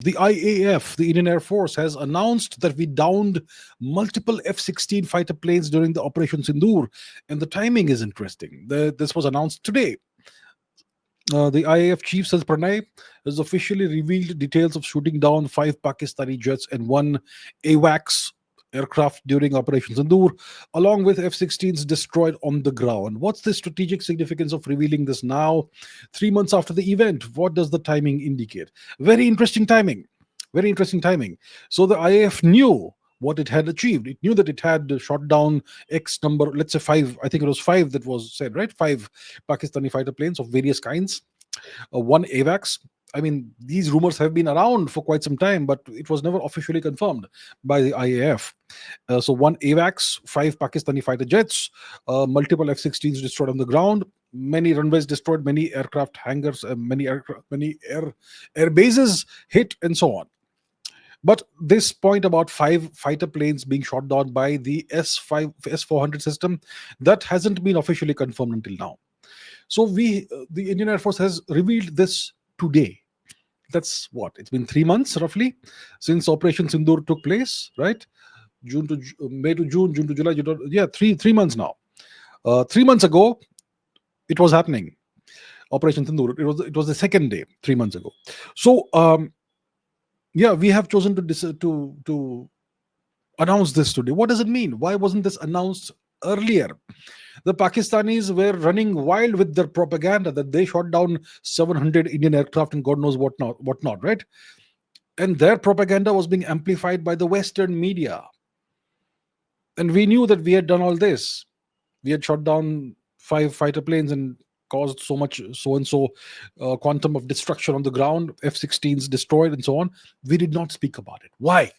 The IAF, the Indian Air Force, has announced that we downed multiple F-16 fighter planes during the Operation Sindoor, and the timing is interesting. This was announced today. The IAF chief says Pranay has officially revealed details of shooting down 5 Pakistani jets and one AWACS aircraft during Operation Sindoor, along with F-16s destroyed on the ground. What's the strategic significance of revealing this now, 3 months after the event? What does the timing indicate? Very interesting timing. Very interesting timing. So the IAF knew what it had achieved. It knew that it had shot down X number, let's say five. I think it was five that was said, right? 5 Pakistani fighter planes of various kinds, one AVAX. I mean, these rumors have been around for quite some time, but it was never officially confirmed by the IAF. So, one AVAX, 5 Pakistani fighter jets, multiple F-16s destroyed on the ground, many runways destroyed, many aircraft hangars, many air bases hit, and so on. But this point about 5 fighter planes being shot down by the S400 system, that hasn't been officially confirmed until now. So the Indian Air Force has revealed this today. That's what, it's been 3 months roughly since Operation Sindoor took place, right? May to June, June to July. Yeah, three months now. 3 months ago, it was happening. Operation Sindoor. It was the second day 3 months ago. So yeah, we have chosen to announce this today. What does it mean? Why wasn't this announced earlier? The Pakistanis were running wild with their propaganda that they shot down 700 Indian aircraft and God knows what not, right? And their propaganda was being amplified by the Western media. And we knew that we had done all this. We had shot down 5 fighter planes and caused so much so and so quantum of destruction on the ground, F-16s destroyed, and so on. We did not speak about it. Why?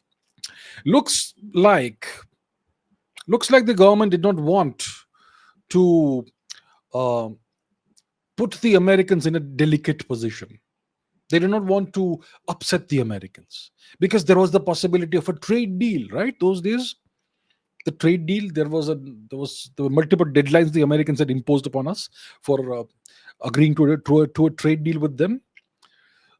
Looks like the government did not want to uh, put the Americans in a delicate position. They did not want to upset the Americans because there was the possibility of a trade deal, right? Those days, the trade deal, there were multiple deadlines the Americans had imposed upon us for agreeing to a trade deal with them.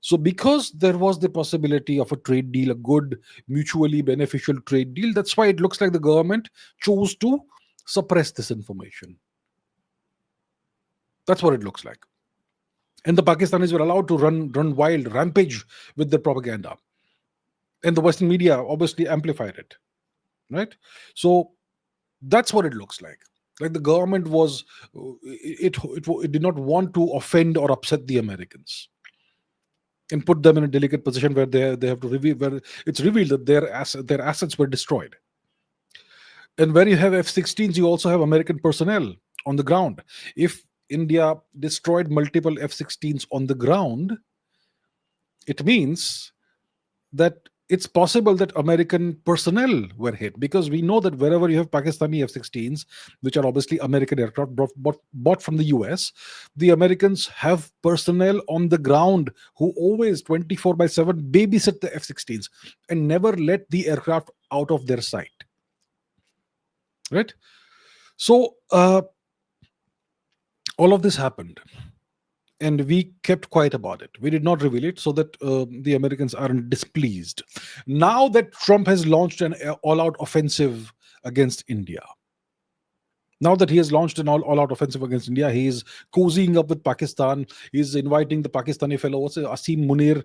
So, because there was the possibility of a trade deal, a good, mutually beneficial trade deal, that's why it looks like the government chose to suppress this information. That's what it looks like. And the Pakistanis were allowed to run wild, rampage with their propaganda. And the Western media obviously amplified it, right? So that's what it looks like. Like the government was, it did not want to offend or upset the Americans and put them in a delicate position where they have to reveal, where it's revealed that their assets were destroyed. And where you have F-16s, you also have American personnel on the ground. If India destroyed multiple F-16s on the ground, it means that it's possible that American personnel were hit, because we know that wherever you have Pakistani F-16s, which are obviously American aircraft bought from the US, the Americans have personnel on the ground who always 24/7 babysit the F-16s and never let the aircraft out of their sight. Right? So all of this happened, and we kept quiet about it. We did not reveal it so that the Americans aren't displeased. Now that Trump has launched an all-out offensive against India, now that he has launched an all-out offensive against India, he is cozying up with Pakistan. He's inviting the Pakistani fellow, Asim Munir,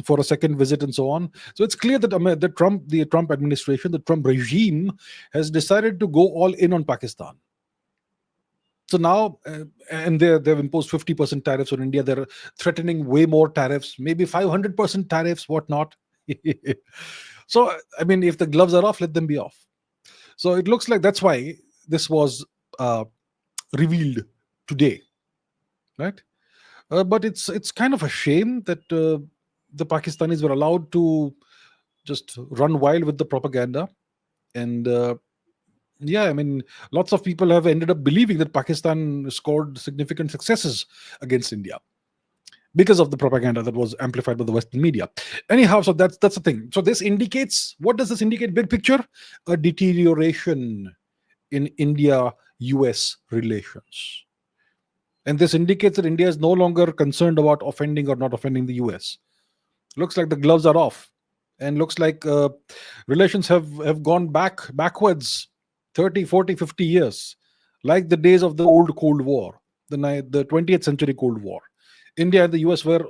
for a second visit and so on. So it's clear that the Trump administration, the Trump regime, has decided to go all in on Pakistan. So now, and they've imposed 50% tariffs on India. They're threatening way more tariffs, maybe 500% tariffs, whatnot. So, I mean, if the gloves are off, let them be off. So it looks like that's why this was revealed today, right? But it's kind of a shame that the Pakistanis were allowed to just run wild with the propaganda. And yeah, I mean, lots of people have ended up believing that Pakistan scored significant successes against India because of the propaganda that was amplified by the Western media. Anyhow, so that's the thing. So this indicates, what does this indicate? Big picture, a deterioration in India-US relations. And this indicates that India is no longer concerned about offending or not offending the US. Looks like the gloves are off, and looks like relations have gone backwards 30, 40, 50 years, like the days of the old Cold War, the 20th century Cold War. India and the US were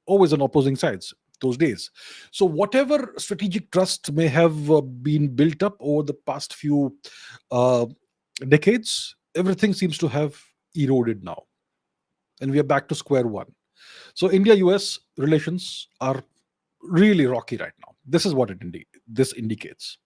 always on opposing sides those days. So whatever strategic trust may have been built up over the past few uh, decades, everything seems to have eroded now, and we are back to square one. So India US relations are really rocky right now. This is what this indicates.